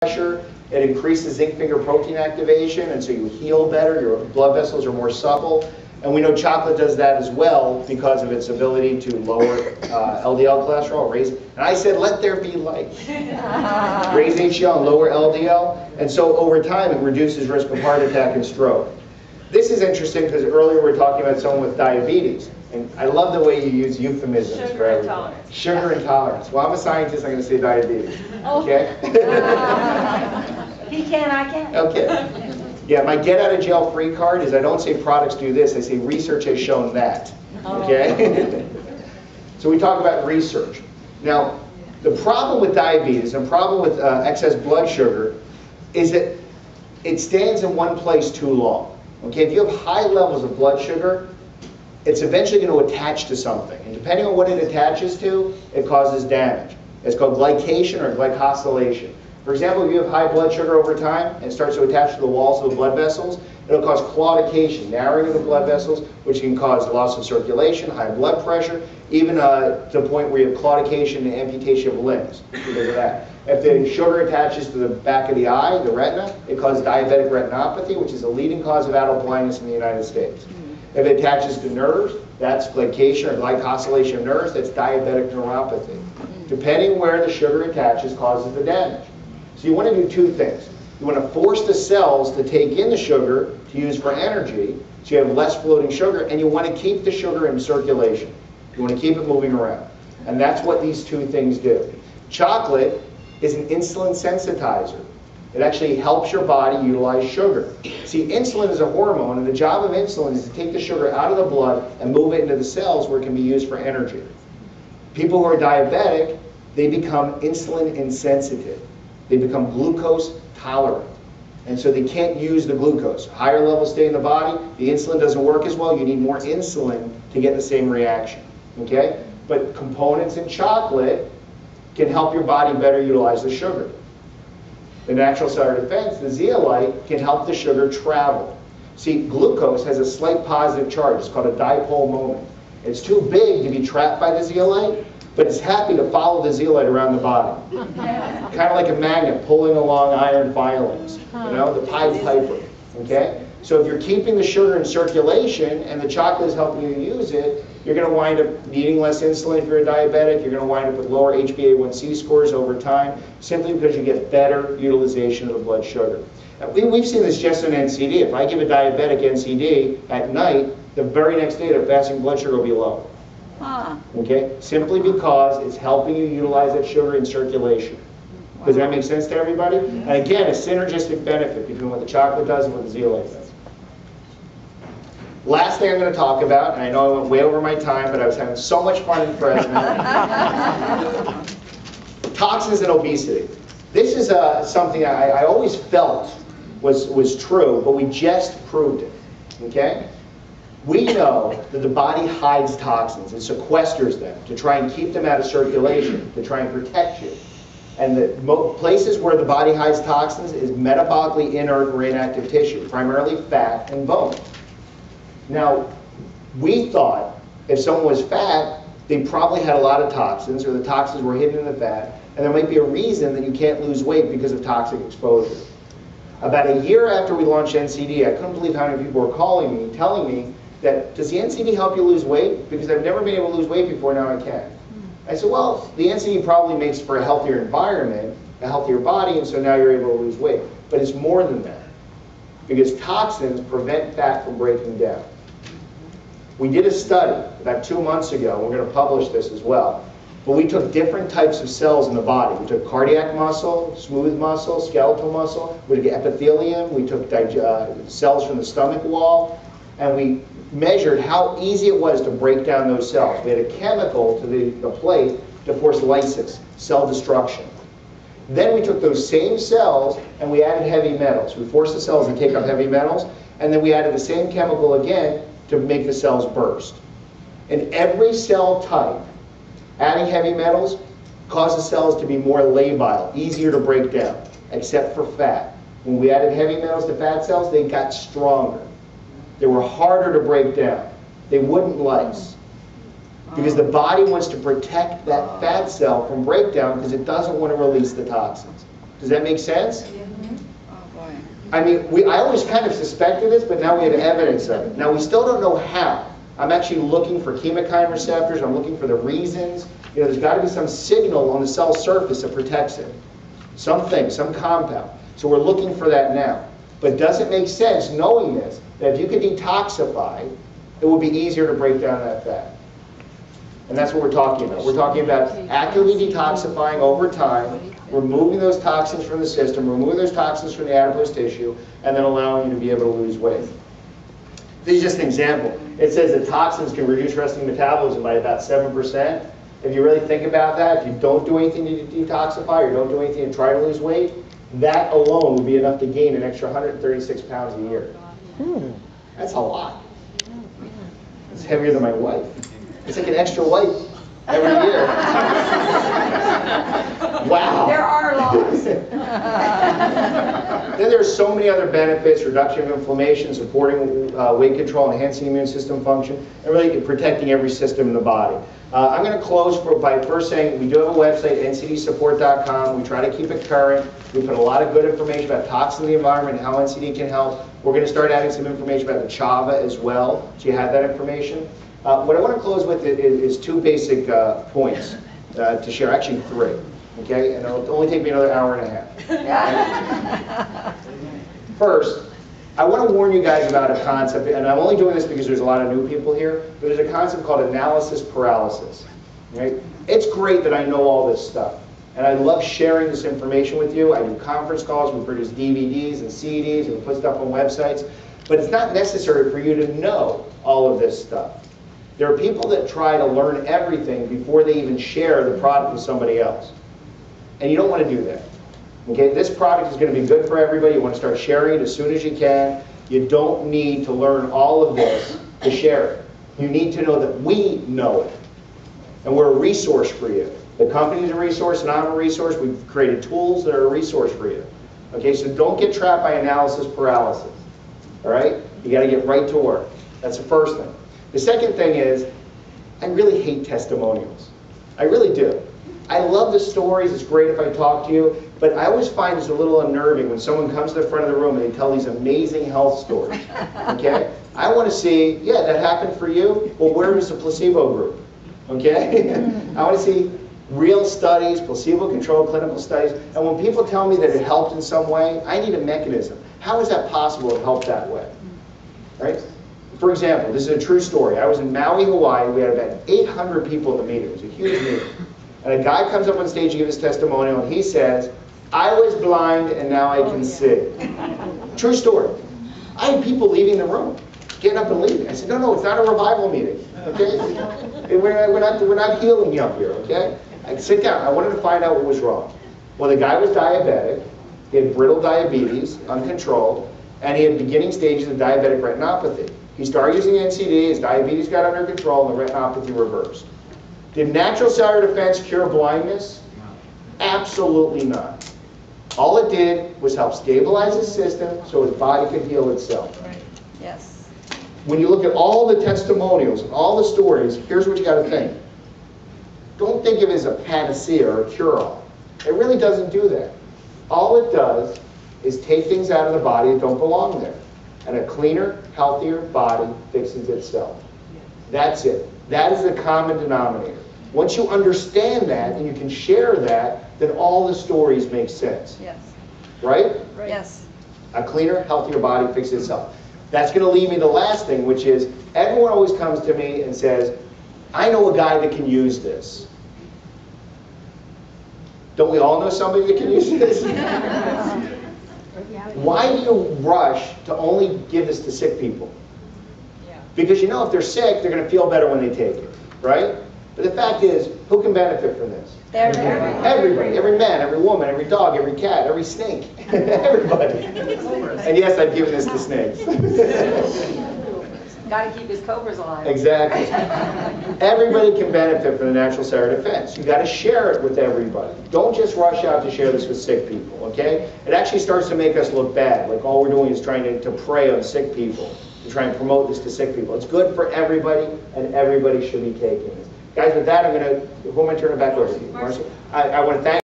pressure. It increases zinc finger protein activation, and so you heal better. Your blood vessels are more supple. And we know chocolate does that as well because of its ability to lower LDL cholesterol, and I said, let there be light. Raise HDL and lower LDL. And so over time, it reduces risk of heart attack and stroke. This is interesting because earlier we were talking about someone with diabetes. And I love the way you use euphemisms for everything. Intolerance. Sugar intolerance. Well, I'm a scientist, I'm going to say diabetes. Okay? He can, I can. Okay. Yeah, my get out of jail free card is I don't say products do this, I say research has shown that. Okay? So we talk about research. Now, the problem with diabetes and problem with excess blood sugar is that it stands in one place too long. Okay? If you have high levels of blood sugar, it's eventually going to attach to something. And depending on what it attaches to, it causes damage. It's called glycation or glycosylation. For example, if you have high blood sugar over time and it starts to attach to the walls of the blood vessels, it'll cause claudication, narrowing of the blood vessels, which can cause loss of circulation, high blood pressure, even to the point where you have claudication and amputation of limbs because of that. If the sugar attaches to the back of the eye, the retina, it causes diabetic retinopathy, which is a leading cause of adult blindness in the United States. If it attaches to nerves, that's glycation or glycosylation of nerves, that's diabetic neuropathy. Depending where the sugar attaches causes the damage. So you want to do two things. You want to force the cells to take in the sugar to use for energy, so you have less floating sugar, and you want to keep the sugar in circulation. You want to keep it moving around. And that's what these two things do. Chocolate is an insulin sensitizer. It actually helps your body utilize sugar. See, insulin is a hormone, and the job of insulin is to take the sugar out of the blood and move it into the cells where it can be used for energy. People who are diabetic, they become insulin insensitive. They become glucose tolerant. And so they can't use the glucose. Higher levels stay in the body, the insulin doesn't work as well, you need more insulin to get the same reaction. Okay? But components in chocolate can help your body better utilize the sugar. The natural cellular defense, the zeolite, can help the sugar travel. See, glucose has a slight positive charge. It's called a dipole moment. It's too big to be trapped by the zeolite, but it's happy to follow the zeolite around the body. Kind of like a magnet pulling along iron filings, you know, the Pied Piper. Okay? So if you're keeping the sugar in circulation and the chocolate is helping you use it, you're going to wind up needing less insulin if you're a diabetic. You're going to wind up with lower HbA1c scores over time, simply because you get better utilization of the blood sugar. Now, we've seen this just on NCD. If I give a diabetic NCD at night, the very next day their fasting blood sugar will be low. Okay? Simply because it's helping you utilize that sugar in circulation. Does that make sense to everybody? And again, a synergistic benefit between what the chocolate does and what the zeolite does. Last thing I'm going to talk about, and I know I went way over my time, but I was having so much fun in Fresno. Toxins and obesity. This is something I always felt was true, but we just proved it. Okay? We know that the body hides toxins and sequesters them to try and keep them out of circulation, to try and protect you. And the places where the body hides toxins is metabolically inert or inactive tissue, primarily fat and bone. Now, we thought if someone was fat, they probably had a lot of toxins, or the toxins were hidden in the fat, and there might be a reason that you can't lose weight because of toxic exposure. About a year after we launched NCD, I couldn't believe how many people were calling me, telling me that, does the NCD help you lose weight? Because I've never been able to lose weight before, now I can. I said, well, the NCD probably makes for a healthier environment, a healthier body, and so now you're able to lose weight. But it's more than that, because toxins prevent fat from breaking down. We did a study about 2 months ago, we're going to publish this as well, but we took different types of cells in the body. We took cardiac muscle, smooth muscle, skeletal muscle, we took epithelium, we took cells from the stomach wall, and we measured how easy it was to break down those cells. We had a chemical to the plate to force lysis, cell destruction. Then we took those same cells and we added heavy metals. We forced the cells to take up heavy metals, and then we added the same chemical again to make the cells burst. In every cell type, adding heavy metals causes cells to be more labile, easier to break down, except for fat. When we added heavy metals to fat cells, they got stronger. They were harder to break down. They wouldn't lyse. Because the body wants to protect that fat cell from breakdown because it doesn't want to release the toxins. Does that make sense? Oh boy. I mean, I always kind of suspected this, but now we have evidence of it. Now, we still don't know how. I'm actually looking for chemokine receptors. I'm looking for the reasons. You know, there's got to be some signal on the cell surface that protects it. Something, some compound. So we're looking for that now. But does it make sense, knowing this, that if you could detoxify, it will be easier to break down that fat? And that's what we're talking about. We're talking about accurately detoxifying over time, removing those toxins from the system, removing those toxins from the adipose tissue, and then allowing you to be able to lose weight. This is just an example. It says that toxins can reduce resting metabolism by about 7%. If you really think about that, if you don't do anything to detoxify or don't do anything to try to lose weight, that alone would be enough to gain an extra 136 pounds a year. That's a lot. It's heavier than my wife. It's like an extra wife every year. Wow. There are laws. Then there's so many other benefits: reduction of inflammation, supporting weight control, enhancing immune system function, and really protecting every system in the body. I'm going to close by first saying we do have a website, ncdsupport.com. We try to keep it current. We put a lot of good information about toxins in the environment and how NCD can help. We're going to start adding some information about the Chava as well, so you have that information. What I want to close with is two basic points to share, actually three, okay? And it'll only take me another hour and a half. First, I want to warn you guys about a concept, and I'm only doing this because there's a lot of new people here, but there's a concept called analysis paralysis, right? It's great that I know all this stuff, and I love sharing this information with you. I do conference calls, we produce DVDs and CDs, and we put stuff on websites, but it's not necessary for you to know all of this stuff. There are people that try to learn everything before they even share the product with somebody else, and you don't want to do that. Okay, this product is going to be good for everybody. You want to start sharing it as soon as you can. You don't need to learn all of this to share it. You need to know that we know it. And we're a resource for you. The company's a resource and I'm a resource. We've created tools that are a resource for you. Okay, so don't get trapped by analysis paralysis. All right? You got to get right to work. That's the first thing. The second thing is, I really hate testimonials. I really do. I love the stories. It's great if I talk to you. But I always find it's a little unnerving when someone comes to the front of the room and they tell these amazing health stories. Okay? I want to see, yeah, that happened for you. Well, where was the placebo group? Okay? I want to see real studies, placebo-controlled clinical studies. And when people tell me that it helped in some way, I need a mechanism. How is that possible to help that way? Right? For example, this is a true story. I was in Maui, Hawaii. We had about 800 people at the meeting. It was a huge meeting. And a guy comes up on stage to give his testimonial, and he says, I was blind and now I can see. True story. I had people leaving the room, getting up and leaving. I said, no, it's not a revival meeting, okay? We're not healing you up here, okay? I sit down. I wanted to find out what was wrong. Well, the guy was diabetic. He had brittle diabetes, uncontrolled, and he had beginning stages of diabetic retinopathy. He started using NCD, his diabetes got under control, and the retinopathy reversed. Did natural cellular defense cure blindness? Absolutely not. All it did was help stabilize his system so his body could heal itself. Right. Yes. When you look at all the testimonials and all the stories, here's what you got to think. Don't think of it as a panacea or a cure-all. It really doesn't do that. All it does is take things out of the body that don't belong there. And a cleaner, healthier body fixes itself. That's it. That is the common denominator. Once you understand that and you can share that, then all the stories make sense. Yes. Right? Yes. A cleaner, healthier body fixes itself. That's going to lead me to the last thing, which is everyone always comes to me and says, I know a guy that can use this. Don't we all know somebody that can use this? Why do you rush to only give this to sick people? Because you know if they're sick, they're going to feel better when they take it, right? But the fact is, who can benefit from this? Everybody. Every man, every woman, every dog, every cat, every snake. Everybody. And yes, I've given this to snakes. Got to keep his cobras alive. Exactly. Everybody can benefit from the natural cellular defense. You got to share it with everybody. Don't just rush out to share this with sick people, okay? It actually starts to make us look bad, like all we're doing is trying to prey on sick people, to try and promote this to sick people. It's good for everybody, and everybody should be taking this. Guys, with that, who am I turning back over to? Marcy? I want to thank